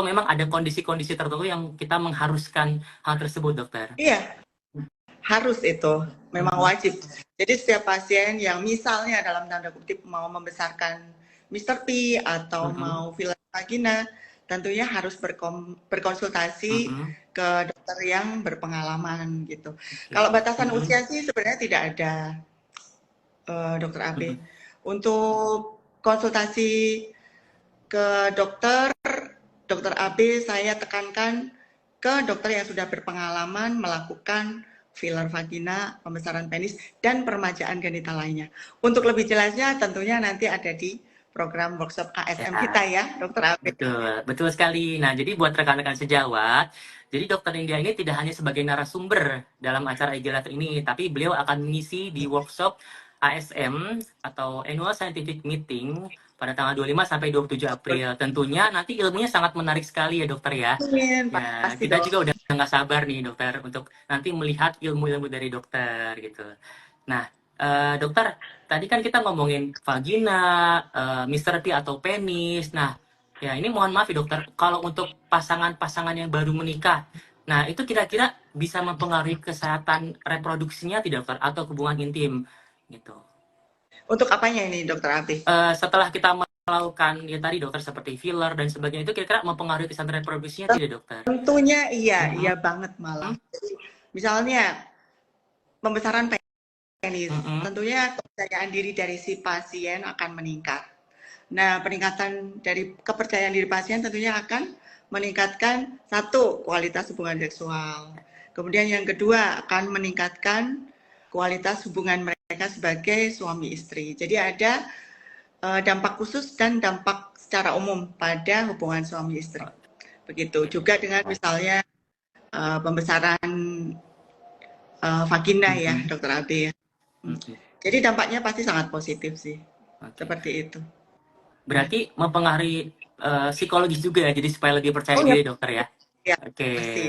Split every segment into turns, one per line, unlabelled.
Atau memang ada kondisi-kondisi tertentu yang kita mengharuskan hal tersebut, dokter?
Iya, harus itu, memang wajib. Jadi setiap pasien yang misalnya dalam tanda kutip mau membesarkan Mr. P atau mau filler vagina, tentunya harus berkonsultasi ke dokter yang berpengalaman gitu. Kalau batasan usia sih sebenarnya tidak ada, dokter AB. Untuk konsultasi ke dokter AB saya tekankan ke dokter yang sudah berpengalaman melakukan filler vagina, pembesaran penis, dan peremajaan genital lainnya. Untuk lebih jelasnya tentunya nanti ada di program workshop ASM kita ya, dokter AB.
Betul sekali. Nah, jadi buat rekan-rekan sejawat, jadi dokter India ini tidak hanya sebagai narasumber dalam acara Egilater ini, tapi beliau akan mengisi di workshop ASM atau Annual Scientific Meeting pada tanggal 25 sampai 27 April. Tentunya nanti ilmunya sangat menarik sekali ya dokter ya. Ya, kita juga udah nggak sabar nih dokter untuk nanti melihat ilmu-ilmu dari dokter gitu. Nah, dokter, tadi kan kita ngomongin vagina, Mr. P atau penis. Nah, ya ini mohon maaf ya dokter, kalau untuk pasangan-pasangan yang baru menikah, nah itu kira-kira bisa mempengaruhi kesehatan reproduksinya tidak dokter atau hubungan intim gitu.
Untuk apanya ini dokter Ati?
Setelah kita melakukan ya tadi dokter seperti filler dan sebagainya itu kira-kira mempengaruhi kesehatan reproduksinya tidak dokter?
Tentunya iya, iya banget malah. Misalnya pembesaran penis, tentunya kepercayaan diri dari si pasien akan meningkat. Nah, peningkatan dari kepercayaan diri pasien tentunya akan meningkatkan satu, kualitas hubungan seksual. Kemudian yang kedua akan meningkatkan kualitas hubungan mereka sebagai suami istri. Jadi ada dampak khusus dan dampak secara umum pada hubungan suami istri. Begitu juga dengan misalnya pembesaran vagina ya, dokter Abi ya. Jadi dampaknya pasti sangat positif sih. Seperti itu.
Berarti mempengaruhi psikologis juga ya, jadi supaya lebih percaya diri dokter ya?
Ya,
Oke.
pasti.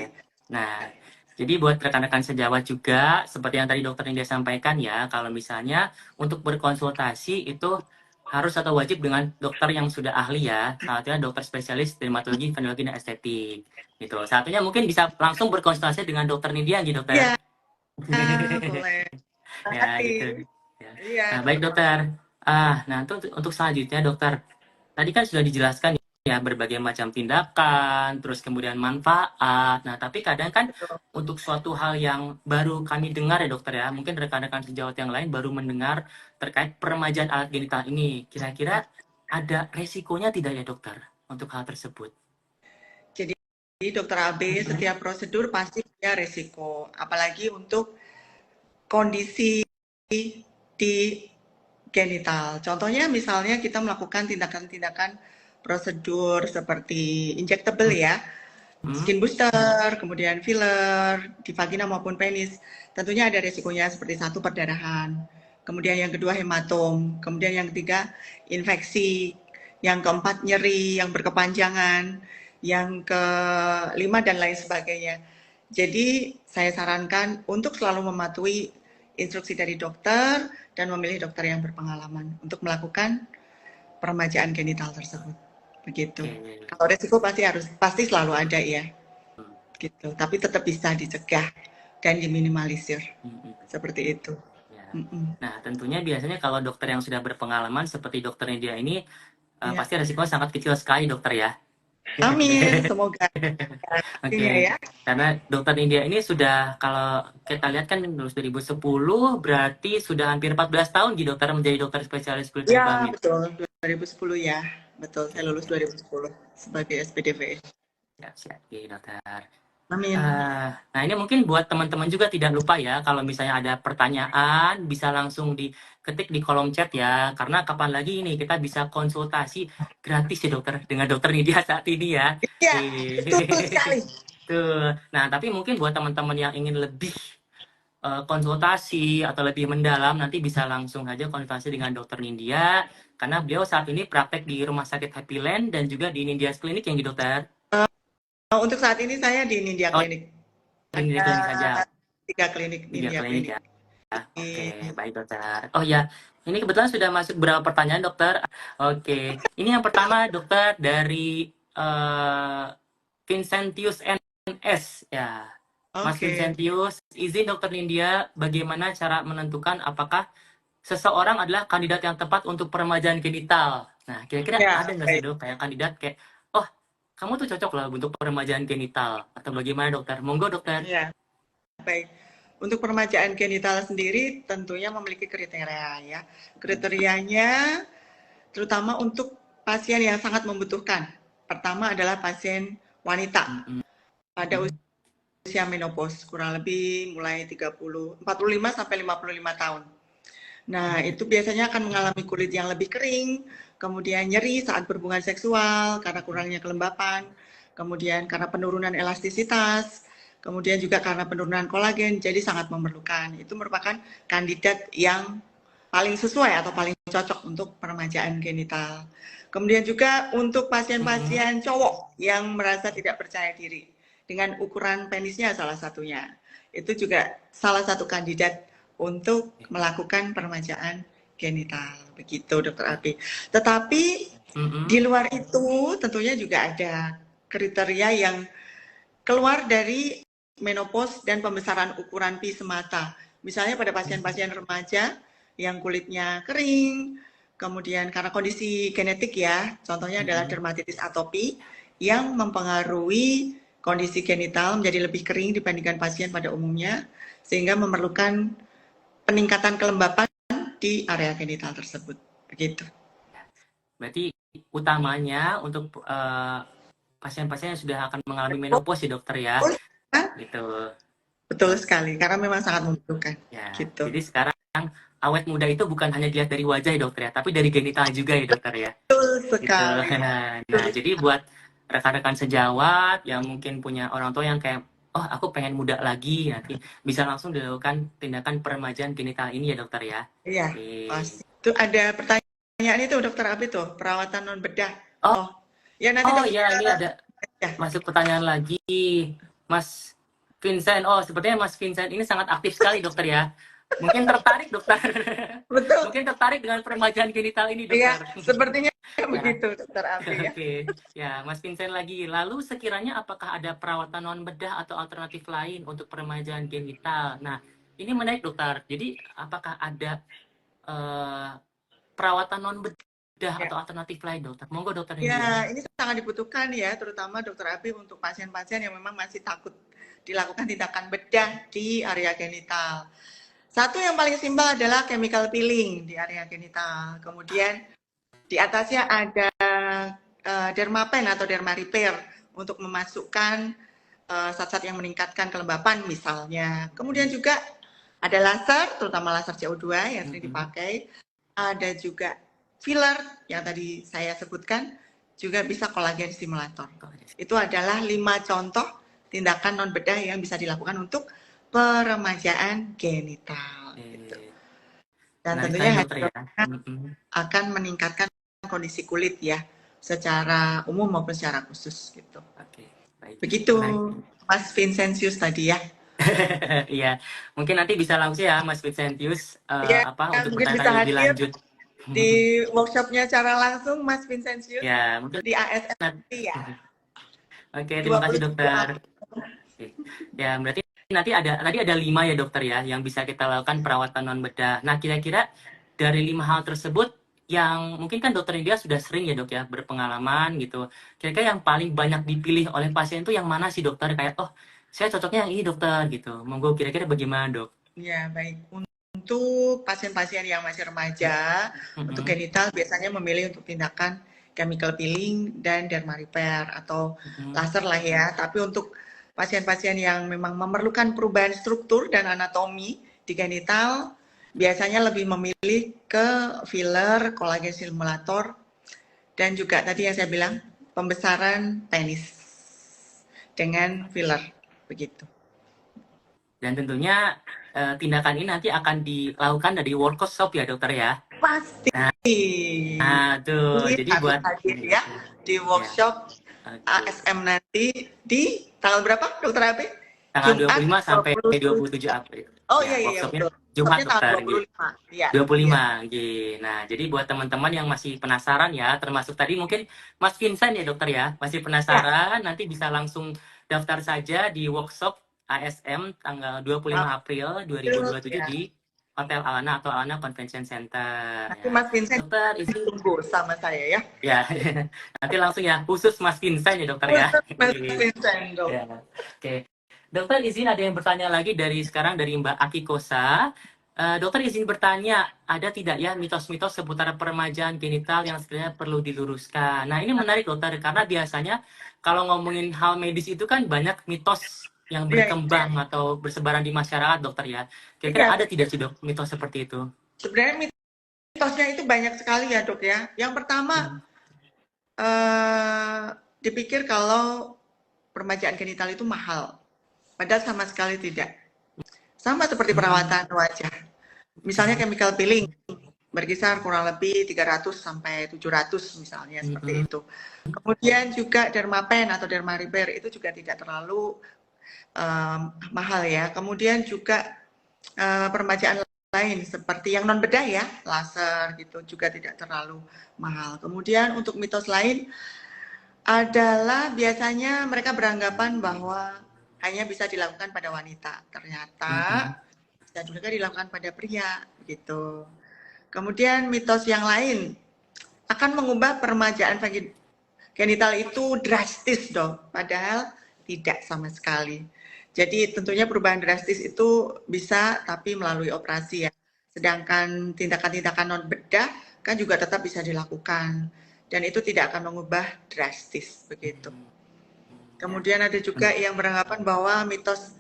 Nah, jadi buat rekan-rekan sejawat juga, seperti yang tadi dokter India sampaikan ya, kalau misalnya untuk berkonsultasi itu harus atau wajib dengan dokter yang sudah ahli ya, salah satunya dokter spesialis dermatologi, venerologi, dan estetik. Gitu. Satunya mungkin bisa langsung berkonsultasi dengan dokter Nidia gitu, dokter.
Ya, boleh.
Ya, gitu. Ya.
Iya.
Nah, baik dokter. Nah untuk selanjutnya dokter, tadi kan sudah dijelaskan ya berbagai macam tindakan, terus kemudian manfaat. Nah, tapi kadang kan untuk suatu hal yang baru kami dengar ya dokter ya, mungkin rekan-rekan sejawat yang lain baru mendengar terkait peremajaan alat genital ini. Kira-kira ada resikonya tidak ya dokter untuk hal tersebut?
Jadi dokter AB setiap prosedur pasti punya resiko, apalagi untuk kondisi di genital. Contohnya misalnya kita melakukan tindakan-tindakan prosedur seperti injectable ya, skin booster, kemudian filler di vagina maupun penis. Tentunya ada resikonya seperti satu perdarahan, kemudian yang kedua hematom, kemudian yang ketiga infeksi, yang keempat nyeri yang berkepanjangan, yang kelima dan lain sebagainya. Jadi saya sarankan untuk selalu mematuhi instruksi dari dokter dan memilih dokter yang berpengalaman untuk melakukan peremajaan genital tersebut. Begitu. Kalau resiko pasti selalu ada ya. Gitu. Tapi tetap bisa dicegah dan diminimalisir. Seperti itu.
Nah, tentunya biasanya kalau dokter yang sudah berpengalaman seperti dokter India ini pasti resikonya sangat kecil sekali dokter ya.
Amin, semoga.
Oke.
Ya.
Karena dokter India ini sudah, kalau kita lihat kan lulus 2010, berarti sudah hampir 14 tahun gitu dokter menjadi dokter spesialis kulit dan kelamin.
Ya, betul. 2010 ya. Betul, saya lulus 2010 sebagai SPDV.
Siap, dokter.
Amin.
Nah, ini mungkin buat teman-teman juga tidak lupa ya, kalau misalnya ada pertanyaan, bisa langsung diketik di kolom chat ya. Karena kapan lagi ini kita bisa konsultasi gratis ya dokter, dengan dokter Nidia saat ini ya.
Iya, betul sekali.
Tuh. Nah, tapi mungkin buat teman-teman yang ingin lebih konsultasi atau lebih mendalam, nanti bisa langsung aja konsultasi dengan dokter Nindya, karena beliau saat ini praktek di Rumah Sakit Happy Land dan juga di Nindya's Clinic yang di dokter.
Untuk saat ini saya di Nindya Clinic.
Nindya Clinic saja.
3 klinik Nindya Clinic.
Ya. Oke, baik dokter. Oh ya, ini kebetulan sudah masuk beberapa pertanyaan dokter. Oke, ini yang pertama dokter dari Vincentius NS ya. Mas
Oke.
Vincentius, izin Dokter Nindya, bagaimana cara menentukan apakah seseorang adalah kandidat yang tepat untuk peremajaan genital? Nah, kira-kira
Ya,
ada nggak sih
baik.
dok kayak kandidat kayak, oh kamu tuh cocok lah untuk peremajaan genital atau bagaimana dokter? Monggo dokter.
Ya, baik. Untuk peremajaan genital sendiri tentunya memiliki kriteria ya. Kriterianya terutama untuk pasien yang sangat membutuhkan. Pertama adalah pasien wanita pada usia menopause, kurang lebih mulai 45 sampai 55 tahun. Nah, itu biasanya akan mengalami kulit yang lebih kering, kemudian nyeri saat berhubungan seksual karena kurangnya kelembapan, kemudian karena penurunan elastisitas, kemudian juga karena penurunan kolagen, jadi sangat memerlukan. Itu merupakan kandidat yang paling sesuai atau paling cocok untuk peremajaan genital. Kemudian juga untuk pasien-pasien cowok yang merasa tidak percaya diri dengan ukuran penisnya salah satunya. Itu juga salah satu kandidat untuk melakukan peremajaan genital. Begitu Dokter Abi. Tetapi di luar itu tentunya juga ada kriteria yang keluar dari menopause dan pembesaran ukuran pi semata. Misalnya pada pasien-pasien remaja yang kulitnya kering, kemudian karena kondisi genetik ya, contohnya adalah dermatitis atopi yang mempengaruhi kondisi genital menjadi lebih kering dibandingkan pasien pada umumnya, sehingga memerlukan peningkatan kelembapan di area genital tersebut. Begitu.
Berarti utamanya untuk pasien-pasien yang sudah akan mengalami menopause ya dokter ya. Gitu.
Betul sekali, karena memang sangat membutuhkan.
Ya,
Gitu.
jadi sekarang awet muda itu bukan hanya dilihat dari wajah ya dokter ya, tapi dari genital juga ya dokter ya.
Betul
Gitu.
sekali.
Nah, jadi buat rekan-rekan sejawat yang mungkin punya orang tua yang kayak, oh aku pengen muda lagi, nanti bisa langsung dilakukan tindakan peremajaan genital ini ya dokter ya.
Iya,
Oke.
pasti. Itu ada pertanyaan itu dokter Abi tuh, perawatan non bedah.
Oh,
ya nanti
oh
dokter.
iya ini ada masuk pertanyaan lagi, Mas Vincent. Oh, sepertinya Mas Vincent ini sangat aktif sekali dokter ya. Mungkin tertarik dokter.
Betul.
Mungkin tertarik dengan peremajaan genital ini
Iya,
dokter.
sepertinya
Ya.
begitu dokter Abi ya.
Oke, ya Mas Vincent lagi. Lalu sekiranya apakah ada perawatan non bedah atau alternatif lain untuk peremajaan genital? Nah, ini menarik dokter. Jadi apakah ada perawatan non bedah atau alternatif lain dokter? Monggo dokter ini ya.
Ya, ini sangat dibutuhkan ya, terutama dokter Abi untuk pasien-pasien yang memang masih takut dilakukan tindakan bedah di area genital. Satu yang paling simpel adalah chemical peeling di area genital. Kemudian di atasnya ada dermapen atau derma repair untuk memasukkan zat-zat yang meningkatkan kelembapan misalnya. Kemudian juga ada laser, terutama laser CO2 yang sering dipakai. Ada juga filler yang tadi saya sebutkan, juga bisa kolagen stimulator. Itu adalah 5 contoh tindakan non bedah yang bisa dilakukan untuk peremajaan genital. Gitu. Dan tentunya akan meningkatkan kondisi kulit ya, secara umum maupun secara khusus gitu.
Oke, baik.
Begitu, Mas Vincentius tadi ya.
Iya, mungkin nanti bisa langsung ya Mas Vincentius untuk
mungkin
bertanya lebih lanjut
di workshopnya secara langsung Mas Vincentius
ya, mungkin
di ASM nanti ya.
Oke, terima kasih dokter. Ya, berarti nanti ada 5 ya dokter ya yang bisa kita lakukan perawatan non bedah. Nah, kira-kira dari 5 hal tersebut yang mungkin kan dokter India sudah sering ya dok ya berpengalaman gitu. Kira-kira yang paling banyak dipilih oleh pasien itu yang mana sih dokter? Kayak saya cocoknya yang ini dokter gitu. Monggo kira-kira bagaimana dok?
Ya baik, untuk pasien-pasien yang masih remaja untuk genital biasanya memilih untuk tindakan chemical peeling dan derma repair atau laser lah ya. Tapi untuk pasien-pasien yang memang memerlukan perubahan struktur dan anatomi di genital biasanya lebih memilih ke filler, kolagen stimulator, dan juga tadi yang saya bilang pembesaran penis dengan filler, begitu.
Dan tentunya tindakan ini nanti akan dilakukan dari workshop ya dokter ya?
Pasti.
Nah tuh, jadi buat
hadir ya di workshop ASM nanti di tanggal berapa dokter Abi?
Tanggal 25 sampai 27 April.
Oh iya, betul.
Jumat
Tanggal
dokter.
25. Iya, iya.
25. Nggih. Nah, jadi buat teman-teman yang masih penasaran ya, termasuk tadi mungkin Mas Vincent ya dokter ya, masih
Ya,
penasaran, nanti bisa langsung daftar saja di workshop ASM tanggal 25 April 2027
ya.
di Hotel Alana atau Alana Convention Center
Nanti
ya.
Mas Vincent
Dokter izin
tunggu sama saya ya.
ya. Nanti langsung ya khusus Mas Vincent ya dokter ya.
Khusus Mas
Nggih.
Vincent dong.
Ya. Oke. Dokter izin ada yang bertanya lagi dari sekarang dari Mbak Akikosa. Dokter izin bertanya, ada tidak ya mitos-mitos seputar peremajaan genital yang sebenarnya perlu diluruskan? Nah, ini menarik dokter, karena biasanya kalau ngomongin hal medis itu kan banyak mitos yang
Iya, iya.
berkembang atau bersebaran di masyarakat dokter ya. Kira-kira
Iya,
ada tidak sih dok mitos seperti itu?
sebenarnya mitosnya itu banyak sekali ya dok ya. Yang pertama,
Hmm.
dipikir kalau peremajaan genital itu mahal. Padahal sama sekali tidak. Sama seperti
Hmm.
perawatan wajah. Misalnya chemical peeling, berkisar kurang lebih 300 sampai 700 misalnya, seperti
Hmm.
itu. Kemudian juga dermapen atau derma repair itu juga tidak terlalu mahal ya. Kemudian juga peremajaan lain seperti yang non bedah ya, laser gitu juga tidak terlalu mahal. Kemudian untuk mitos lain adalah biasanya mereka beranggapan bahwa hanya bisa dilakukan pada wanita. Ternyata
Hmm.
bisa juga dilakukan pada pria gitu. Kemudian mitos yang lain akan mengubah peremajaan genital itu drastis dong, padahal tidak sama sekali. Jadi tentunya perubahan drastis itu bisa tapi melalui operasi ya. Sedangkan tindakan-tindakan non bedah kan juga tetap bisa dilakukan dan itu tidak akan mengubah drastis begitu.
Ya.
Kemudian ada juga yang beranggapan bahwa mitos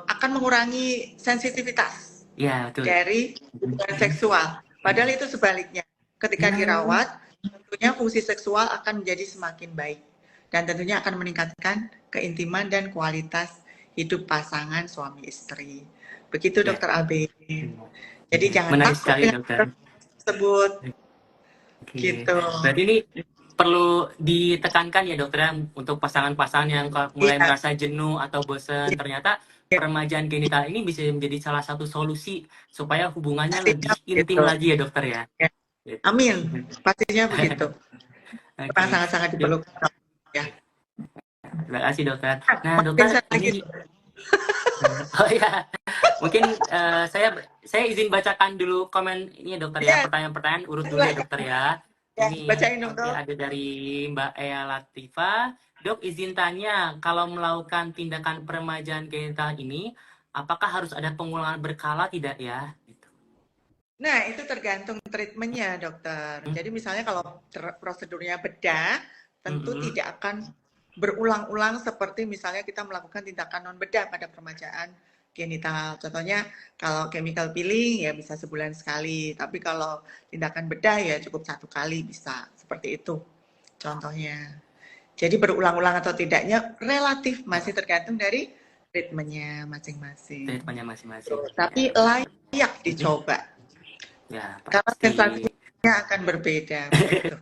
akan mengurangi sensitivitas
Ya, betul.
dari hubungan seksual. Padahal itu sebaliknya. Ketika
Hmm.
dirawat, tentunya fungsi seksual akan menjadi semakin baik dan tentunya akan meningkatkan keintiman dan kualitas hidup pasangan suami istri. Begitu
Ya.
dokter AB. Jadi jangan
Menarik
takut
sekali
dengan
dokter.
tersebut
Oke,
gitu.
berarti ini perlu ditekankan ya dokter ya, untuk pasangan-pasangan yang mulai
Iya,
merasa jenuh atau bosan, ternyata peremajaan genital ini bisa menjadi salah satu solusi supaya hubungannya
pastinya
lebih intim
begitu.
lagi ya dokter ya.
Ya.
Gitu.
Amin. Pastinya begitu. Memang
Oke,
sangat-sangat diperlukan ya.
terima kasih dokter. Nah
Mungkin
dokter
saya lagi
ini, oh ya, mungkin saya izin bacakan dulu komen ini ya dokter ya,
ya,
pertanyaan-pertanyaan urut dulu ya dokter
silakan.
ya.
Ya,
Ini
bacain dong
oke,
dok.
ada dari Mbak Ea Latifa. Dok izin tanya, kalau melakukan tindakan peremajaan genital ini, apakah harus ada pengulangan berkala tidak ya? Gitu.
Nah, itu tergantung treatmentnya, dokter. Jadi misalnya kalau prosedurnya bedah, tentu
Mm-mm.
tidak akan berulang-ulang seperti misalnya kita melakukan tindakan non bedah pada peremajaan genital. Contohnya kalau chemical peeling ya bisa sebulan sekali, tapi kalau tindakan bedah ya cukup 1 kali bisa. Seperti itu contohnya. Jadi berulang-ulang atau tidaknya relatif masih tergantung dari treatmentnya masing-masing.
Treatmentnya masing-masing. Ya,
Tapi layak dicoba.
ya
Karena
pasti.
sensasinya akan berbeda begitu.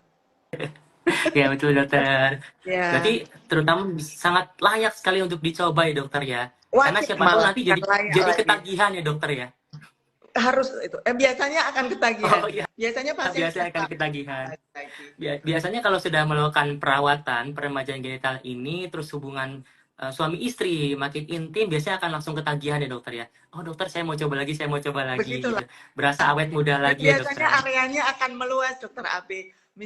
Ya betul dokter. Berarti
Ya,
terutama sangat layak sekali untuk dicoba ya dokter ya. Karena
wajib
siapa tahu
malah
nanti
bukan layak
jadi
lagi.
ketagihan ya dokter ya.
Harus itu. Biasanya akan ketagihan.
Oh iya,
Biasanya pasien
biasanya akan
minta
ketagihan.
lagi.
Biasanya kalau sudah melakukan perawatan peremajaan genital ini, terus hubungan suami istri makin intim, biasanya akan langsung ketagihan ya dokter ya. Oh dokter, saya mau coba lagi, saya mau coba lagi
Begitulah.
gitu. Berasa awet muda
Dan
lagi ya
biasanya
dokter.
areanya akan meluas, dokter AB.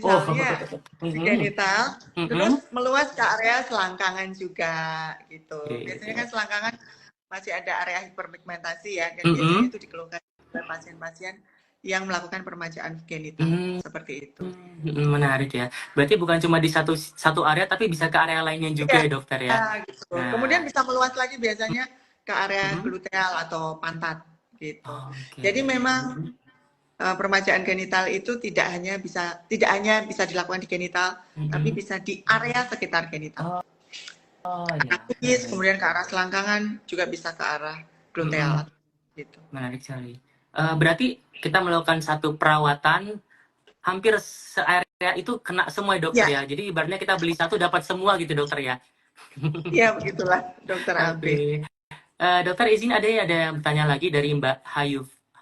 Oh,
Misalnya di
mm-mm.
genital,
Mm-mm.
terus meluas ke area selangkangan juga gitu. Biasanya kan
Oke.
selangkangan masih ada area hiperpigmentasi ya, dan biasanya
Mm-mm.
itu dikeluhkan oleh pasien-pasien yang melakukan peremajaan genital
Mm,
seperti itu.
menarik ya. Berarti bukan cuma di satu satu area, tapi bisa ke area lainnya juga
Iya,
ya dokter ya.
gitu. Kemudian
Nah,
bisa meluas lagi biasanya ke area
mm-mm.
gluteal atau pantat gitu.
Oke.
Jadi memang peremajaan genital itu tidak hanya bisa dilakukan di genital, tapi
Mm-mm.
bisa di area sekitar genital.
Oh, oh
Arah
ya,
kumis,
menarik.
kemudian ke arah selangkangan, juga bisa ke arah
Mm-mm.
gluteal gitu.
Menarik sekali. Berarti kita melakukan satu perawatan hampir se-area itu kena semua ya dokter
Ya,
ya. Jadi ibaratnya kita beli satu dapat semua gitu dokter ya.
ya begitulah dokter AB.
Oke. Dokter izin ada yang bertanya lagi dari Mbak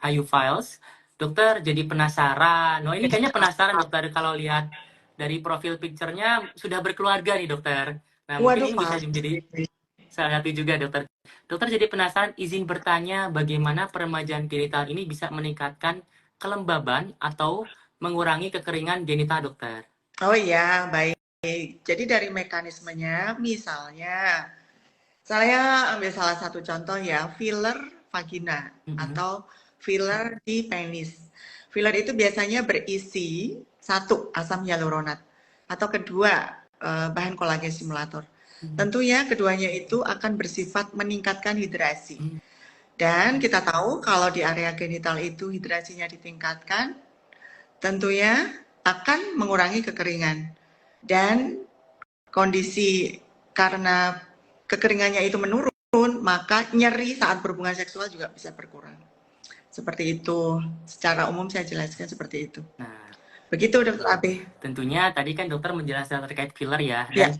Hayu Files. Dokter jadi penasaran. Oh ini kayaknya penasaran dokter kalau lihat dari profil picture-nya sudah berkeluarga nih dokter. Nah mungkin
Waduh,
ini bisa menjadi
pasti.
salah satu juga dokter. Dokter jadi penasaran izin bertanya bagaimana peremajaan genital ini bisa meningkatkan kelembaban atau mengurangi kekeringan genital dokter.
Oh iya, baik. Jadi dari mekanismenya, misalnya, saya ambil salah satu contoh ya, filler vagina
Mhm.
atau filler di penis. Filler itu biasanya berisi satu, asam hyaluronat, atau kedua, bahan kolagen stimulator. Tentunya keduanya itu akan bersifat meningkatkan hidrasi.
Hmm.
Dan kita tahu kalau di area genital itu hidrasinya ditingkatkan, tentunya akan mengurangi kekeringan. Dan kondisi karena kekeringannya itu menurun, maka nyeri saat berhubungan seksual juga bisa berkurang. Seperti itu. Secara umum saya jelaskan seperti itu.
Nah,
Begitu Dokter Abe.
tentunya tadi kan dokter menjelaskan terkait filler ya,
Ya,
dan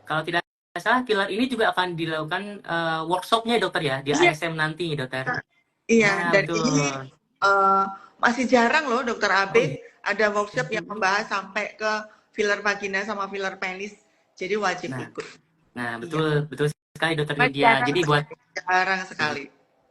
kalau tidak salah filler ini juga akan dilakukan workshopnya dokter ya di
iya,
ASM nanti dokter.
iya.
Nah
Dan ini
betul.
masih jarang loh Dokter
Oh iya.
Abe ada workshop yang membahas sampai ke filler vagina sama filler penis. Jadi wajib
Nah,
ikut.
nah
Iya.
betul betul sekali dokter
Masih
Lydia.
jarang
Jadi buat
sekali. Jarang sekali.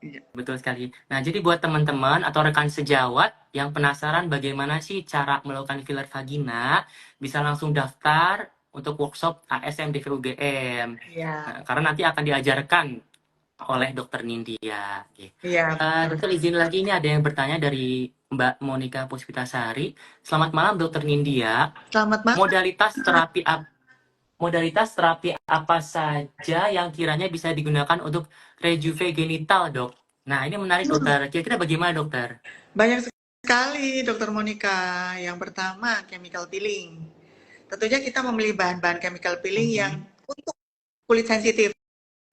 Iya.
betul sekali. Nah, jadi buat teman-teman atau rekan sejawat yang penasaran bagaimana sih cara melakukan filler vagina, bisa langsung daftar untuk workshop ASM di UGM.
Iya.
Nah, karena nanti akan diajarkan oleh Dokter Nindya. Oke.
Iya, betul.
Dokter izin lagi ini ada yang bertanya dari Mbak Monica Puspitasari. Selamat malam Dokter Nindya.
Selamat malam.
Modalitas terapi apa saja yang kiranya bisa digunakan untuk rejuve genital, dok? Nah, ini menarik, dokter. Kira-kira bagaimana, dokter?
Banyak sekali, Dokter Monica. Yang pertama, chemical peeling. Tentunya kita memilih bahan-bahan chemical peeling yang untuk kulit sensitif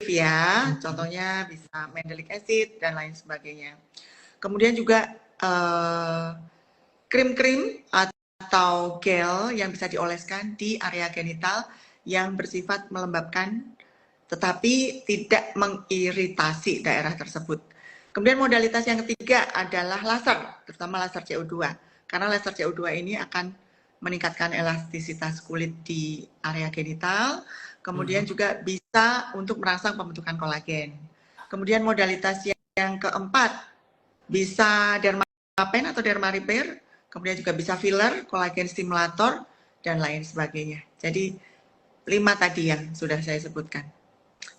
ya. Contohnya bisa mandelic acid dan lain sebagainya. Kemudian juga krim-krim atau gel yang bisa dioleskan di area genital yang bersifat melembabkan tetapi tidak mengiritasi daerah tersebut. Kemudian modalitas yang ketiga adalah laser, terutama laser CO2. Karena laser CO2 ini akan meningkatkan elastisitas kulit di area genital, kemudian juga bisa untuk merangsang pembentukan kolagen. Kemudian modalitas yang keempat bisa dermapen atau derma repair, kemudian juga bisa filler, kolagen stimulator, dan lain sebagainya. Jadi 5 tadi yang sudah saya sebutkan.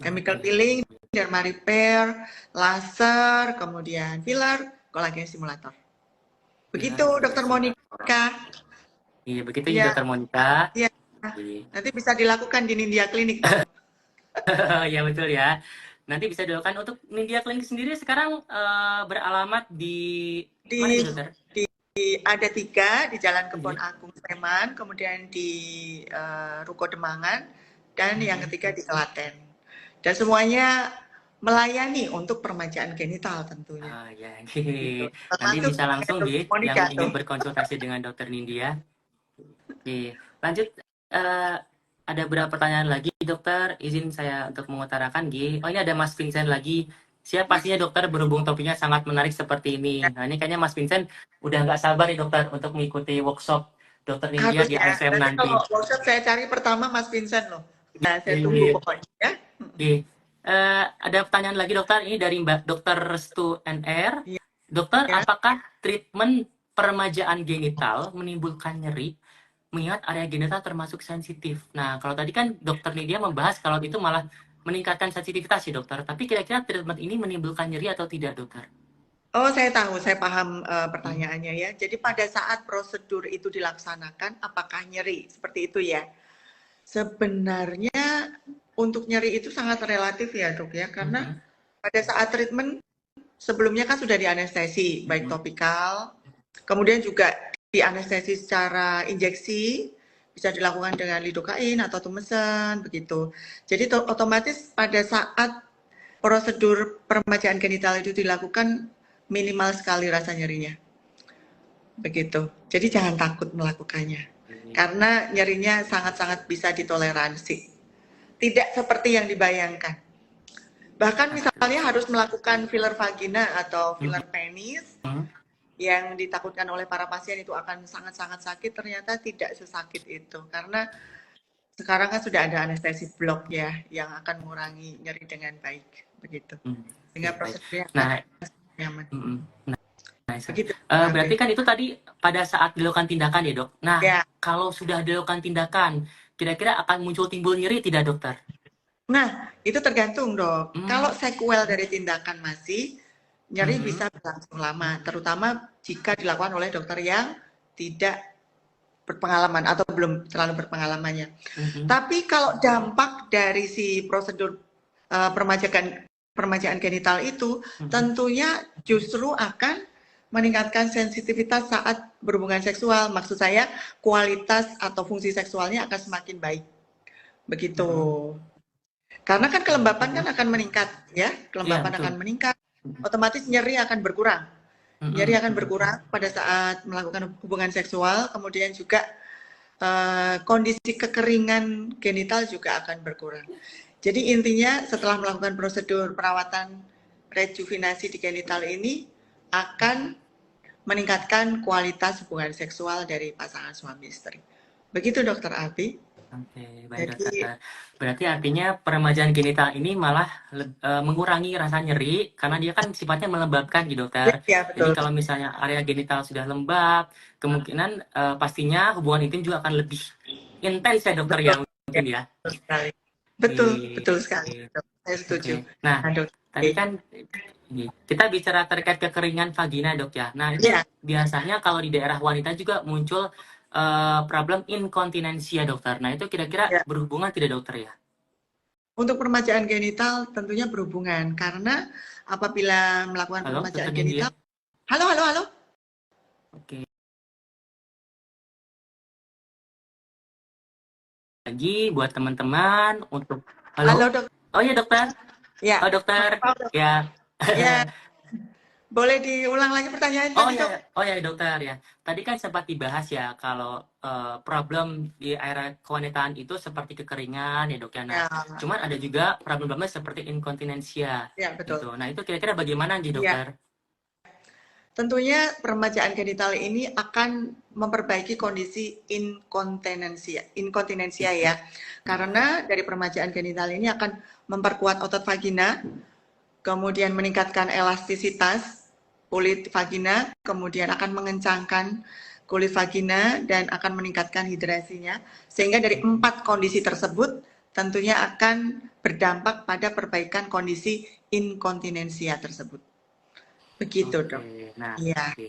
Chemical peeling, derma repair, laser, kemudian filler, kolagen stimulator. Begitu Dokter Monica.
Iya, begitu ya,
Iya,
dokter Monica.
iya. Nanti bisa dilakukan di Nindya Klinik tuh.
Ya, betul ya. Nanti bisa dilakukan untuk Nindya Clinic sendiri sekarang beralamat di mana
Di,
itu, dokter?
ada 3 di Jalan Kebon
Iya.
Agung Sleman, kemudian di Ruko Demangan, dan yang ketiga di Klaten. Dan semuanya melayani untuk peremajaan genital tentunya.
Oh ya,
Gitu.
nanti
Termasuk
bisa langsung
Dokter
yang
Monica
ingin
tuh.
berkonsultasi dengan dokter Nindya. Lanjut, ada beberapa pertanyaan lagi, dokter. Izin saya untuk mengutarakan, Oh, ini ada Mas Vincent lagi. Siap pastinya, dokter, berhubung topiknya sangat menarik seperti ini. Nah, ini kayaknya Mas Vincent udah nggak sabar nih, dokter, untuk mengikuti workshop dokter Nindya
Harus
di
ya.
ASM
Nanti
nanti.
kalau workshop saya cari pertama Mas Vincent loh. Nah, saya tunggu pokoknya ya.
Ada pertanyaan lagi, dokter. Ini dari Mbak Dokter Restu NR.
Iya.
Dokter,
Ya.
apakah treatment peremajaan genital menimbulkan nyeri? Mengingat area genital termasuk sensitif. Nah, kalau tadi kan dokter Lydia membahas kalau itu malah meningkatkan sensitivitas ya, dokter. Tapi kira-kira treatment ini menimbulkan nyeri atau tidak, dokter?
Oh, saya tahu, saya paham pertanyaannya ya. Jadi pada saat prosedur itu dilaksanakan, apakah nyeri? Seperti itu ya. Sebenarnya untuk nyeri itu sangat relatif ya dok ya, karena pada saat treatment sebelumnya kan sudah dianestesi, baik topikal, kemudian juga dianestesi secara injeksi, bisa dilakukan dengan lidokain atau tumesen, begitu. Jadi otomatis pada saat prosedur peremajaan genital itu dilakukan, minimal sekali rasa nyerinya. Begitu. Jadi jangan takut melakukannya. Karena nyerinya sangat-sangat bisa ditoleransi. Tidak seperti yang dibayangkan. Bahkan
Aduh.
misalnya harus melakukan filler vagina atau filler penis
Hmm.
yang ditakutkan oleh para pasien itu akan sangat-sangat sakit, ternyata tidak sesakit itu. Karena sekarang kan sudah ada anestesi blok ya, yang akan mengurangi nyeri dengan baik, begitu.
Oke,
Sehingga
baik.
prosedurnya akan
Nah,
nyaman.
nice.
Begitu, Dr. Abe.
Berarti kan itu tadi pada saat dilakukan tindakan ya, Dok. Nah,
Ya.
kalau sudah dilakukan tindakan, kira-kira akan muncul timbul nyeri tidak, dokter?
Nah, itu tergantung, Dok. Kalau
Hmm.
sequel dari tindakan masih, nyeri
Mhm.
bisa berlangsung lama, terutama jika dilakukan oleh dokter yang tidak berpengalaman atau belum terlalu berpengalamannya.
Mhm.
Tapi kalau dampak dari si prosedur permajaan genital itu tentunya justru akan meningkatkan sensitivitas saat berhubungan seksual. Maksud saya kualitas atau fungsi seksualnya akan semakin baik. Begitu. Karena kan kelembapan kan akan meningkat ya,
Iya,
kelembapan
betul.
akan meningkat. Otomatis nyeri akan berkurang. Nyeri akan berkurang pada saat melakukan hubungan seksual, kemudian juga kondisi kekeringan genital juga akan berkurang. Jadi intinya setelah melakukan prosedur perawatan rejuvenasi di genital ini akan meningkatkan kualitas hubungan seksual dari pasangan suami istri. Begitu Dokter Abi.
Oke, baik
Jadi
dokter. Berarti artinya peremajaan genital ini malah mengurangi rasa nyeri karena dia kan sifatnya melembabkan gitu, dokter.
ya
Jadi
betul.
kalau misalnya area genital sudah lembab, kemungkinan pastinya hubungan intim juga akan lebih intens ya, dokter ya,
Betul.
mungkin ya.
Betul sekali. Betul, betul sekali.
Oke.
Saya setuju.
Oke. Nah,
Nah, Dok.
tadi kan kita bicara terkait kekeringan vagina, Dok ya. Nah, itu
Ya,
biasanya kalau di daerah wanita juga muncul problem inkontinensia, dokter. Nah, itu kira-kira
ya.
berhubungan tidak, dokter ya?
Untuk peremajaan genital tentunya berhubungan karena apabila melakukan
Halo,
peremajaan
dokter Nindya?
genital, halo, halo, halo.
Oke. Lagi buat teman-teman untuk
Halo,
halo?
Dok.
Oh iya, dokter.
Ya,
Oh, dokter.
maaf, Dok.
Ya.
Ya, boleh diulang lagi pertanyaan tadi, Dok?
Oh ya dokter ya. Tadi kan sempat dibahas ya kalau problem di area kewanitaan itu seperti kekeringan ya, Dok ya. Nah,
Ya,
cuman ada juga problem-problemnya seperti inkontinensia
ya betul.
gitu. Nah, itu kira-kira bagaimana nih,
Ya,
dokter?
tentunya peremajaan genital ini akan memperbaiki kondisi inkontinensia ya. Karena dari peremajaan genital ini akan memperkuat otot vagina, kemudian meningkatkan elastisitas kulit vagina, kemudian akan mengencangkan kulit vagina dan akan meningkatkan hidrasinya. Sehingga dari 4 kondisi tersebut tentunya akan berdampak pada perbaikan kondisi inkontinensia tersebut. Begitu, Dok.
Oke. Nah,
Iya.
oke.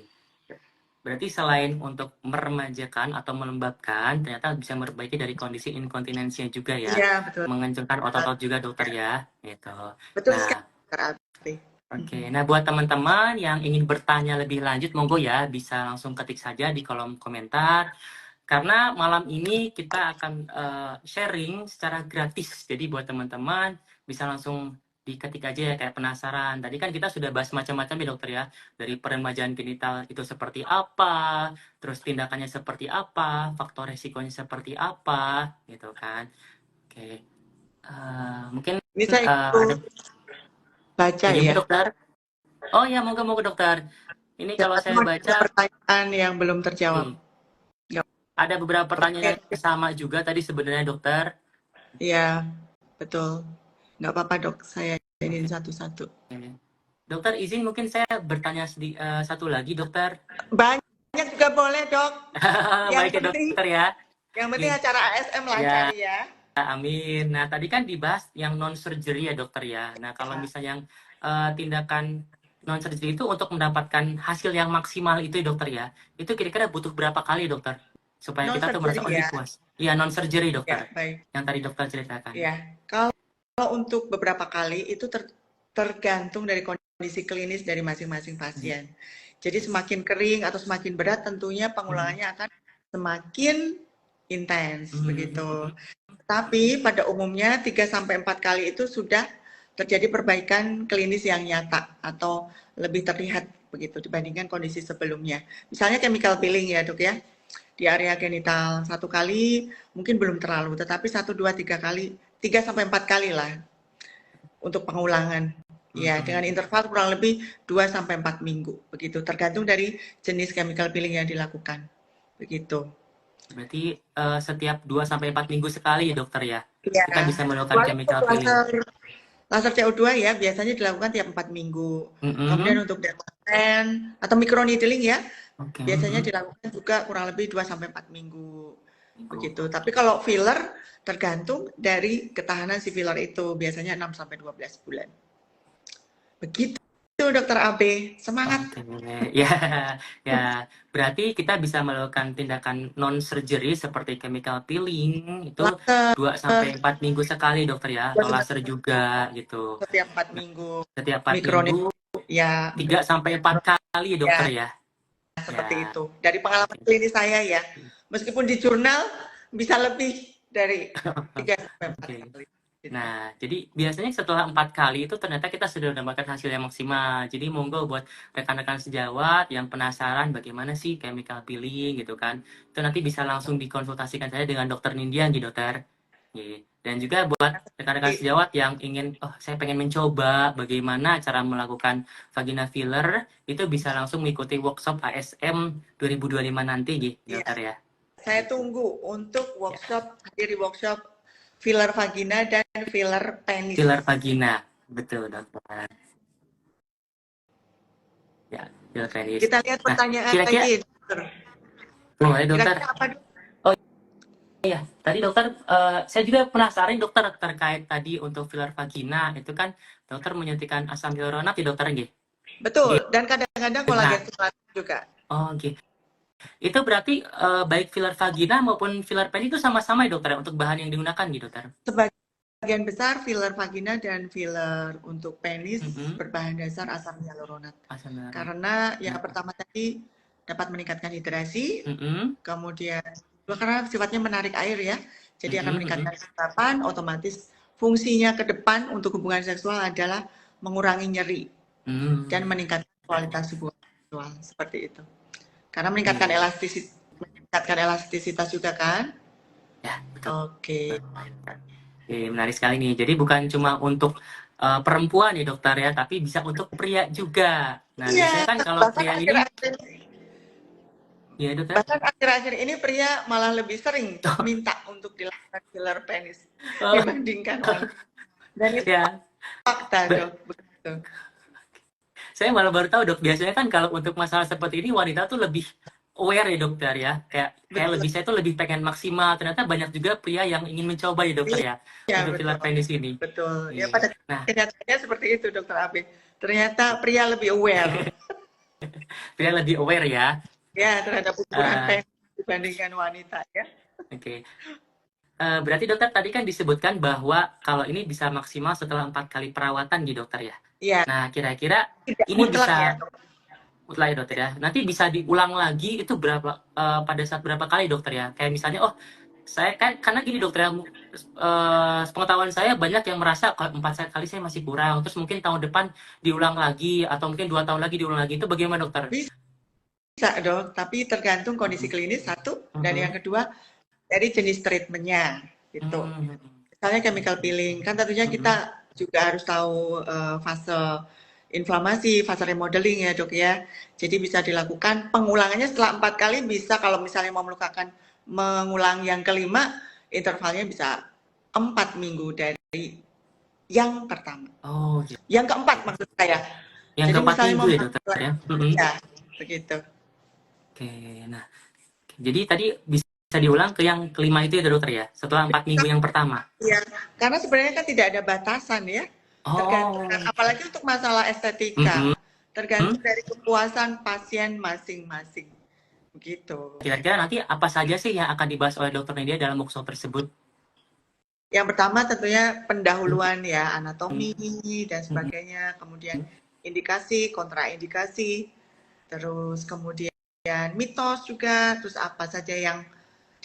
Berarti selain untuk meremajakan atau melembabkan, ternyata bisa memperbaiki dari kondisi inkontinensia juga ya.
Iya, betul.
Mengencangkan otot-otot juga, dokter ya. Gitu.
Betul sekali,
Nah,
Dr. Abi.
oke, nah buat teman-teman yang ingin bertanya lebih lanjut, monggo ya bisa langsung ketik saja di kolom komentar. Karena malam ini kita akan sharing secara gratis. Jadi buat teman-teman bisa langsung diketik aja ya kayak penasaran. Tadi kan kita sudah bahas macam-macam ya, dokter ya. Dari peremajaan genital itu seperti apa, terus tindakannya seperti apa, faktor resikonya seperti apa, gitu kan. Oke, mungkin
Ini saya
ada
baca
gimana,
ya.
dokter? Oh ya, moga-moga dokter. Ini kalau
Siapa tahu
saya
ada
baca,
pertanyaan yang belum terjawab. Nggak-
ada beberapa pertanyaan
Oke.
yang sama juga tadi sebenarnya, dokter.
Iya, betul. Nggak apa-apa, Dok. Saya ini
Oke.
satu-satu.
Dokter, izin mungkin saya bertanya satu lagi, dokter.
Banyak juga boleh, Dok. Yang
Baik ya,
penting,
dokter ya.
yang penting acara ASM
Ya,
lancar ya.
amin. Nah, tadi kan dibahas yang non-surgery ya, dokter ya. Nah, kalau
Ya.
misalnya yang tindakan non-surgery itu untuk mendapatkan hasil yang maksimal itu ya, dokter ya. Itu kira-kira butuh berapa kali, dokter? Supaya
Non
kita tuh merasa, oh
surgery
ini
ya.
puas. Iya, non-surgery,
Ya,
dokter.
baik.
Yang tadi dokter ceritakan.
Ya. Kalau untuk beberapa kali itu tergantung dari kondisi klinis dari masing-masing pasien. Jadi semakin kering atau semakin berat tentunya pengulangannya akan semakin intens begitu. Tapi pada umumnya 3-4 kali itu sudah terjadi perbaikan klinis yang nyata atau lebih terlihat begitu dibandingkan kondisi sebelumnya. Misalnya chemical peeling ya, Dok ya. Di area genital 1 kali mungkin belum terlalu, tetapi 1, 2, 3 kali, 3-4 kali lah untuk pengulangan. Ya, dengan interval kurang lebih 2-4 minggu. Begitu, tergantung dari jenis chemical peeling yang dilakukan. Begitu.
Berarti setiap 2-4 minggu sekali ya dokter ya?
Ya,
Kita bisa melakukan
kecuali untuk
chemical peeling.
laser CO2 ya, biasanya dilakukan tiap 4 minggu. Kemudian
Mm-mm.
untuk dermapen atau microneedling ya,
Oke.
biasanya dilakukan juga kurang lebih 2-4 minggu. Begitu. Tapi kalau filler tergantung dari ketahanan si filler itu, biasanya 6-12 bulan. Begitu Dokter AB, semangat.
Oke. Ya, ya. Berarti kita bisa melakukan tindakan non surgery seperti chemical peeling itu
Laser
2-4 minggu sekali dokter ya, atau laser juga gitu.
setiap 4
Nah,
minggu,
setiap 4 minggu
mikroneedling ya,
3-4 kali ya dokter
ya
ya.
seperti
Ya.
itu. Dari pengalaman klinis saya ya, meskipun di jurnal bisa lebih dari 3-4
Oke.
kali. Gitu.
Nah, jadi biasanya setelah 4 kali itu ternyata kita sudah mendapatkan hasil yang maksimal. Jadi monggo buat rekan-rekan sejawat yang penasaran bagaimana sih chemical peeling gitu kan. Itu nanti bisa langsung dikonsultasikan saja dengan dokter Nindya nih dokter. Oke. Dan juga buat rekan-rekan sejawat yang ingin, oh saya pengen mencoba bagaimana cara melakukan vagina filler, itu bisa langsung mengikuti workshop ASM 2025 nanti gitu
Iya,
dokter ya.
saya tunggu untuk workshop, hadir di workshop filler vagina dan filler penis.
Filler vagina, betul dokter. Ya, filler penis.
Kita lihat
Nah,
pertanyaan
kira-kira,
lagi, dokter.
boleh dokter.
Kira-kira apa?
Oh iya, tadi dokter, saya juga penasaran dokter terkait tadi untuk filler vagina itu kan dokter menyuntikkan asam hyaluronat ya dokter nggih? Nggih.
Betul, dan kadang-kadang
Nah,
kolagen stimulator juga.
oh nggih. Itu berarti baik filler vagina maupun filler penis itu sama-sama ya dokter ya, untuk bahan yang digunakan gitu dokter?
Sebagian besar filler vagina dan filler untuk penis
Mm-mm.
berbahan dasar asam hyaluronat.
Asam hyaluronat.
Karena yang pertama tadi dapat meningkatkan hidrasi,
Mm-mm.
kemudian karena sifatnya menarik air ya, jadi akan
Mm-mm.
meningkatkan kesehatan, otomatis fungsinya ke depan untuk hubungan seksual adalah mengurangi nyeri
Mm.
dan meningkatkan kualitas hubungan seksual, seperti itu. Karena meningkatkan
Iya.
elastisitas juga kan?
Ya, betul.
Oke.
Oke, menarik sekali nih. Jadi bukan cuma untuk perempuan ya dokter ya, tapi bisa untuk pria juga. Nah, biasanya
Iya,
kan kalau
bahkan
pria ini,
akhir-akhir
ya dokter.
bahkan akhir-akhir ini pria malah lebih sering minta untuk dilakukan filler penis
Oh,
dibandingkan wanita. Dan itu
ya.
fakta dok, begitu.
Saya malah baru tahu dok. Biasanya kan kalau untuk masalah seperti ini wanita tuh lebih aware ya dokter ya. Kayak lebih saya tuh lebih pengen maksimal. Ternyata banyak juga pria yang ingin mencoba ya dokter ya
Iya
untuk filler
betul,
penis ini.
betul. Ya
Iya.
pada
Nah,
kenyataannya seperti itu dokter Abi. Ternyata pria lebih aware
pria lebih aware ya.
ya terhadap ukuran
Eh,
penis dibandingkan wanita ya.
Oke. Berarti dokter tadi kan disebutkan bahwa kalau ini bisa maksimal setelah 4 kali perawatan gitu dokter ya.
Iya,
Nah, kira-kira
tidak
ini
mutlak ya.
bisa mutlak ya dokter ya. Nanti bisa diulang lagi itu pada saat berapa kali dokter ya? Kayak misalnya, oh saya kan karena gini dokter ya, sepengetahuan saya banyak yang merasa kalau 4 kali saya masih kurang, terus mungkin tahun depan diulang lagi atau mungkin 2 tahun lagi diulang lagi. Itu bagaimana dokter?
Bisa dok, tapi tergantung kondisi klinis satu, dan yang kedua dari jenis treatmentnya gitu. Misalnya chemical peeling, kan tentunya kita juga harus tahu fase inflamasi, fase remodeling ya dok ya. Jadi bisa dilakukan pengulangannya setelah 4 kali bisa, kalau misalnya mau mengulang yang kelima, intervalnya bisa 4 minggu dari yang pertama.
Oh, gitu.
Yang keempat maksud saya.
Yang
Jadi
keempat
misalnya
minggu
mau
ya dokter ya?
ya begitu.
Oke, nah jadi tadi bisa diulang ke yang kelima itu ya dokter ya? Setelah 4 minggu yang pertama?
Iya, karena sebenarnya kan tidak ada batasan ya. Tergantung, apalagi untuk masalah estetika, tergantung dari kepuasan pasien masing-masing. Begitu.
Kira-kira nanti apa saja sih yang akan dibahas oleh dokter Nadia dalam workshop tersebut?
Yang pertama tentunya pendahuluan ya, anatomi dan sebagainya, kemudian indikasi, kontraindikasi, terus kemudian mitos juga, terus apa saja yang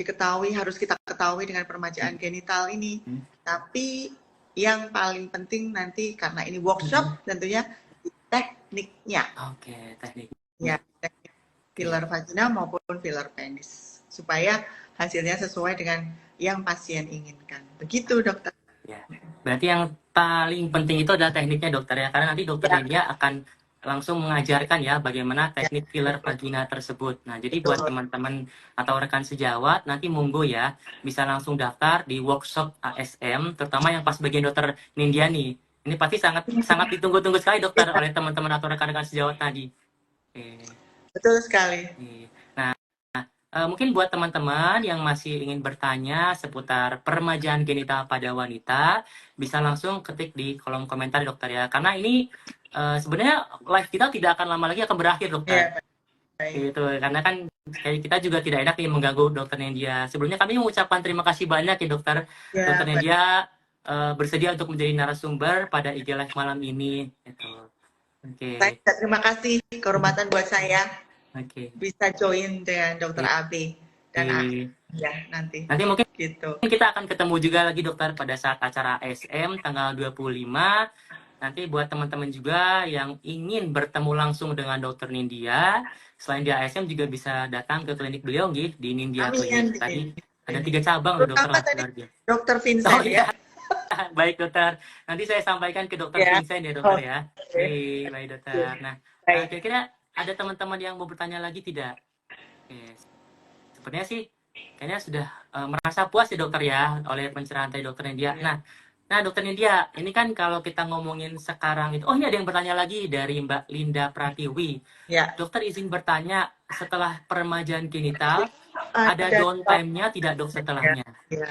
diketahui, harus kita ketahui dengan permajaan genital ini. Tapi yang paling penting nanti, karena ini workshop, tentunya tekniknya.
Oke, teknik.
Ya, teknik filler vagina maupun filler penis. Supaya hasilnya sesuai dengan yang pasien inginkan. Begitu dokter.
Ya. Berarti yang paling penting itu adalah tekniknya dokter ya, karena nanti dokter
Ya,
Lydia akan langsung mengajarkan ya bagaimana
ya,
teknik filler vagina tersebut. Nah, jadi buat
betul.
teman-teman atau rekan sejawat, nanti monggo ya, bisa langsung daftar di workshop ASM, terutama yang pas bagian dokter Nindya nih. Ini pasti sangat sangat ditunggu-tunggu sekali dokter
Ya,
oleh teman-teman atau rekan-rekan sejawat tadi. Oke.
betul sekali.
Nah, mungkin buat teman-teman yang masih ingin bertanya seputar peremajaan genital pada wanita, bisa langsung ketik di kolom komentar dokter ya. Karena ini sebenarnya live kita tidak akan lama lagi akan berakhir dokter.
Ya, baik.
Gitu, karena kan kayak kita juga tidak enak nih mengganggu dokter Nendia. Sebelumnya kami mengucapkan terima kasih banyak ya dokter. Dokter
Ya, baik.
Nendia bersedia untuk menjadi narasumber pada IG Live malam ini. Gitu. Oke,
Terima kasih, kehormatan buat saya
oke.
bisa join dengan Dokter AB dan
Oke.
ya nanti
Nanti mungkin
gitu.
kita akan ketemu juga lagi dokter pada saat acara ASM tanggal 25. Nanti buat teman-teman juga yang ingin bertemu langsung dengan dokter Nindya, selain di ASM juga bisa datang ke klinik beliau gitu, di Nindya
Amin.
Clinic. Tadi ada 3 cabang loh dokter,
Terutama
lah
tadi
luar biasa.
Dokter
Oh
Vincent
iya,
ya.
baik dokter. Nanti saya sampaikan ke dokter
Ya.
Vincent ya dokter ya.
Oke.
Baik dokter. Nah,
Baik.
kira-kira ada teman-teman yang mau bertanya lagi tidak? Sepertinya sih kayaknya sudah merasa puas ya dokter ya oleh pencerahan tadi dokter Nindya. Nah dokter Nindya, ini kan kalau kita ngomongin sekarang itu, oh ini ada yang bertanya lagi dari Mbak Linda Pratiwi.
Ya.
Dokter izin bertanya, setelah peremajaan genital, ada
Ada
downtime-nya tidak dok setelahnya?
ya.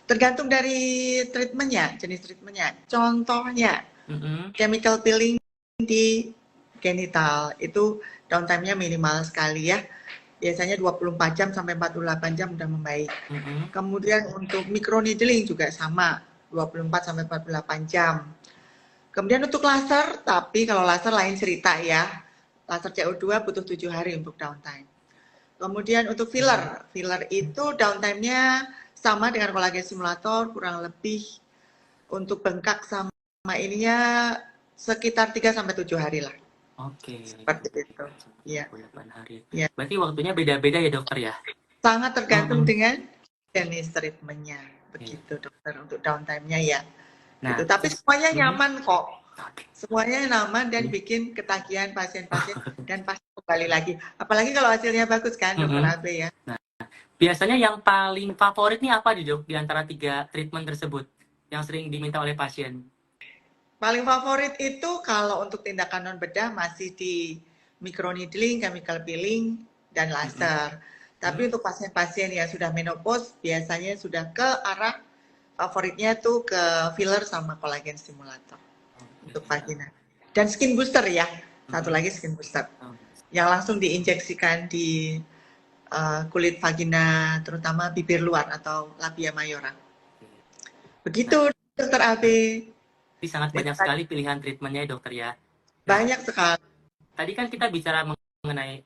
Tergantung dari treatmentnya, jenis treatmentnya. Contohnya, chemical peeling di genital itu downtime-nya minimal sekali ya. Biasanya 24 jam sampai 48 jam udah membaik. Kemudian untuk microneedling juga sama, 24 sampai 48 jam. Kemudian untuk laser, tapi kalau laser lain cerita ya. Laser CO2 butuh 7 hari untuk downtime. Kemudian untuk filler, filler itu downtime-nya sama dengan kolagen stimulator, kurang lebih untuk bengkak sama ininya sekitar 3 sampai 7 hari lah.
Oke.
Seperti itu. Iya.
48 hari.
Ya.
Berarti waktunya beda-beda ya dokter ya?
Sangat tergantung dengan jenis treatmentnya. Begitu dokter untuk downtime-nya ya.
Nah,
gitu. Tapi semuanya nyaman kok. Semuanya nyaman dan bikin ketagihan pasien-pasien dan pasti kembali lagi. Apalagi kalau hasilnya bagus kan dokter AB ya.
Nah, biasanya yang paling favorit nih apa dok di antara 3 treatment tersebut yang sering diminta oleh pasien?
Paling favorit itu kalau untuk tindakan non bedah masih di microneedling, chemical peeling, dan laser. Tapi untuk pasien-pasien yang sudah menopause biasanya sudah ke arah favoritnya tuh ke filler sama collagen stimulator untuk vagina. Dan skin booster ya, satu lagi skin booster yang langsung diinjeksikan di kulit vagina, terutama bibir luar atau labia mayora. Begitu dokter AB.
Jadi sangat banyak sekali pilihan treatmentnya ya dokter ya.
Banyak sekali.
Tadi kan kita bicara mengenai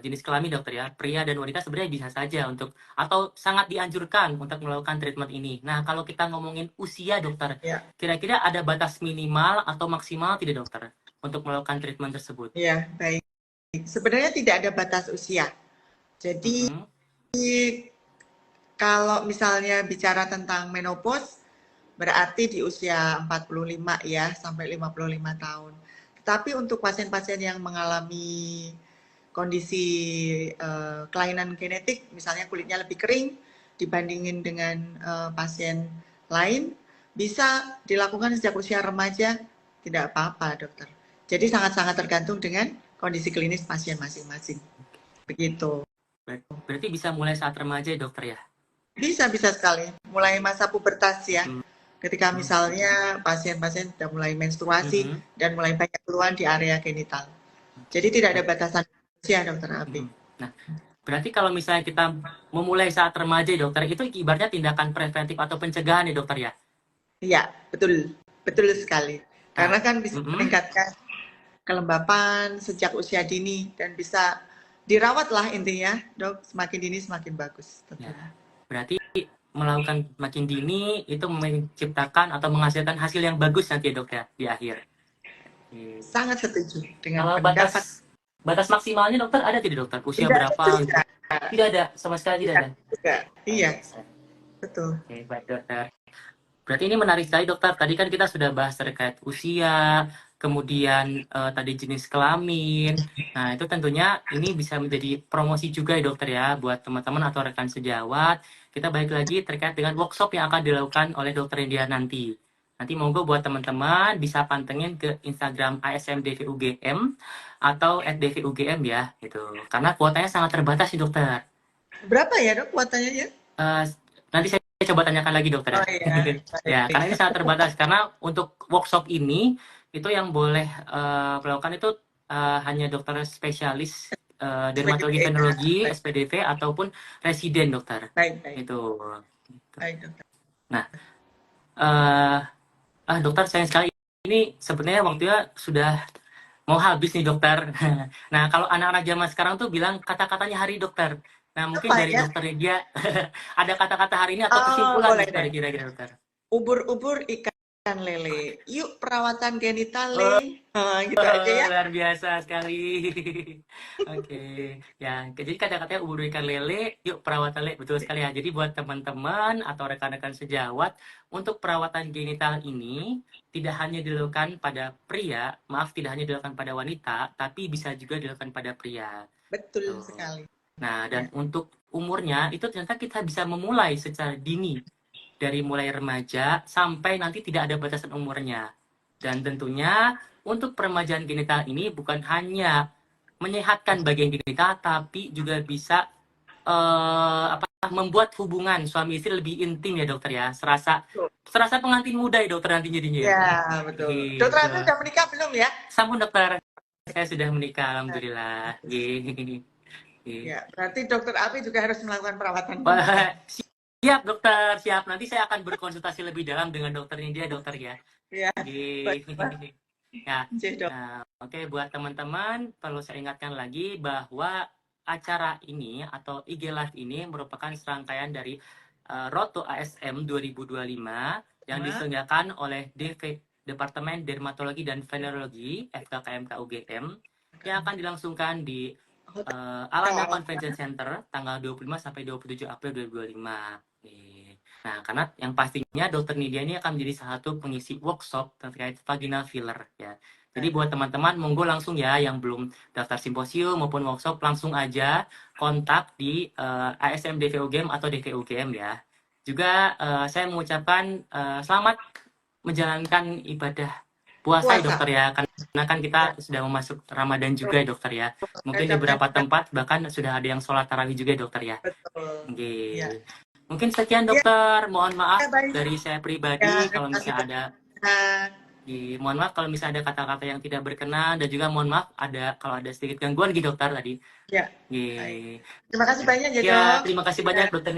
jenis kelamin dokter ya, pria dan wanita sebenarnya bisa saja untuk atau sangat dianjurkan untuk melakukan treatment ini. Nah kalau kita ngomongin usia dokter, kira-kira ada batas minimal atau maksimal tidak dokter untuk melakukan treatment tersebut?
Ya baik. Sebenarnya tidak ada batas usia. Jadi kalau misalnya bicara tentang menopause, berarti di usia 45 ya sampai 55 tahun. Tetapi untuk pasien-pasien yang mengalami kondisi kelainan genetik, misalnya kulitnya lebih kering dibandingin dengan pasien lain, bisa dilakukan sejak usia remaja, tidak apa-apa dokter. Jadi sangat-sangat tergantung dengan kondisi klinis pasien masing-masing. Begitu.
Berarti bisa mulai saat remaja ya dokter ya?
Bisa sekali. Mulai masa pubertas ya. Ketika misalnya pasien-pasien sudah mulai menstruasi dan mulai banyak keluhan di area genital. Jadi tidak ada batasan usia dokter Abi.
Nah, berarti kalau misalnya kita memulai saat remaja dokter, itu ibaratnya tindakan preventif atau pencegahan ya dokter ya?
Iya, betul sekali. Karena kan bisa meningkatkan kelembapan sejak usia dini dan bisa dirawat lah intinya dok, semakin dini semakin bagus.
Ya, berarti melakukan makin dini itu menciptakan atau menghasilkan hasil yang bagus nanti ya dok ya di akhir.
Sangat setuju dengan
kalau
pendapat.
Batas maksimalnya dokter ada tidak dokter? Usia tidak berapa? Tidak ada, sama sekali tidak ada.
Iya, betul.
Oke, baik dokter. Berarti ini menarik sekali dokter. Tadi kan kita sudah bahas terkait usia, kemudian tadi jenis kelamin. Nah, itu tentunya ini bisa menjadi promosi juga ya dokter ya buat teman-teman atau rekan sejawat. Kita balik lagi terkait dengan workshop yang akan dilakukan oleh dokter India nanti. Nanti monggo buat teman-teman bisa pantengin ke Instagram ASMDVUGM atau @dvugm ya, gitu. Karena kuotanya sangat terbatas sih dokter.
Berapa ya dok kuotanya ya?
Nanti saya coba tanyakan lagi dokter
Oh
ya.
iya,
Ya,
baik.
karena ini sangat terbatas. Karena untuk workshop ini, itu yang boleh melakukan itu hanya dokter spesialis dermatologi
SPDV.
venerologi,
Baik,
SPDV, ataupun residen dokter.
baik, baik.
Itu.
Baik, dokter.
Nah, eh dokter sayang sekali ini sebenarnya waktunya sudah mau habis nih dokter. Nah, kalau anak-anak zaman sekarang tuh bilang kata-katanya hari dokter. Nah, mungkin
Apa
dari
ya?
dokter dia ada kata-kata hari ini atau
Oh,
kesimpulan
boleh
dokter
deh.
kira-kira dokter.
Ubur-ubur ikan lele. Yuk perawatan genital le.
Oh,
Gitu aja ya.
luar biasa sekali. Oke, ya. Jadi kata-katanya ubur ikan lele, yuk perawatan lele. Betul sekali ya. Jadi buat teman-teman atau rekan-rekan sejawat, untuk perawatan genital ini tidak hanya dilakukan pada pria, maaf tidak hanya dilakukan pada wanita, tapi bisa juga dilakukan pada pria.
Betul
Tuh.
sekali.
Nah,
Ya.
dan untuk umurnya itu ternyata kita bisa memulai secara dini dari mulai remaja sampai nanti tidak ada batasan umurnya. Dan tentunya untuk peremajaan genital ini bukan hanya menyehatkan bagian genital, tapi juga bisa membuat hubungan suami istri lebih intim ya dokter ya. Serasa pengantin muda ya dokter nanti jadinya ya.
Ya, betul. Dokter
Gitu.
Abi udah menikah belum ya?
Sampun dokter, saya sudah menikah alhamdulillah. Gitu.
Ya, berarti dokter Abi juga harus melakukan perawatan genital.
Wah, siap dokter, siap. Nanti saya akan berkonsultasi lebih dalam dengan dokter India dokter ya.
Ya, baik,
Gih. Ya,
dok.
oke buat teman-teman perlu saya ingatkan lagi bahwa acara ini atau IG Live ini merupakan serangkaian dari Road to ASM 2025 yang diselenggarakan oleh Departemen Dermatologi dan Venerologi FKKMK UGM yang akan dilangsungkan di Alana Convention Center tanggal 25 sampai 27 April 2025. Nah, karena yang pastinya Dokter Nidia ini akan menjadi salah satu pengisi workshop terkait vaginal filler ya. Jadi buat teman-teman monggo langsung ya yang belum daftar simposium maupun workshop langsung aja kontak di ASM DVUGM atau DVUGM ya. Juga saya mengucapkan selamat menjalankan ibadah puasa ya dokter ya, karena kan kita sudah masuk Ramadan juga ya dokter ya. Mungkin di beberapa tempat bahkan sudah ada yang sholat tarawih juga ya dokter ya.
Betul. Ya.
Mungkin sekian dokter, mohon maaf
Ya, baik.
dari saya pribadi
Ya,
kalau
terima kasih
misalnya ada
banyak.
mohon maaf kalau misalnya ada kata-kata yang tidak berkenan dan juga mohon maaf kalau ada sedikit gangguan gitu dokter tadi.
Ya, baik. Terima kasih banyak ya,
Ya,
dok.
terima kasih
Ya.
banyak dokter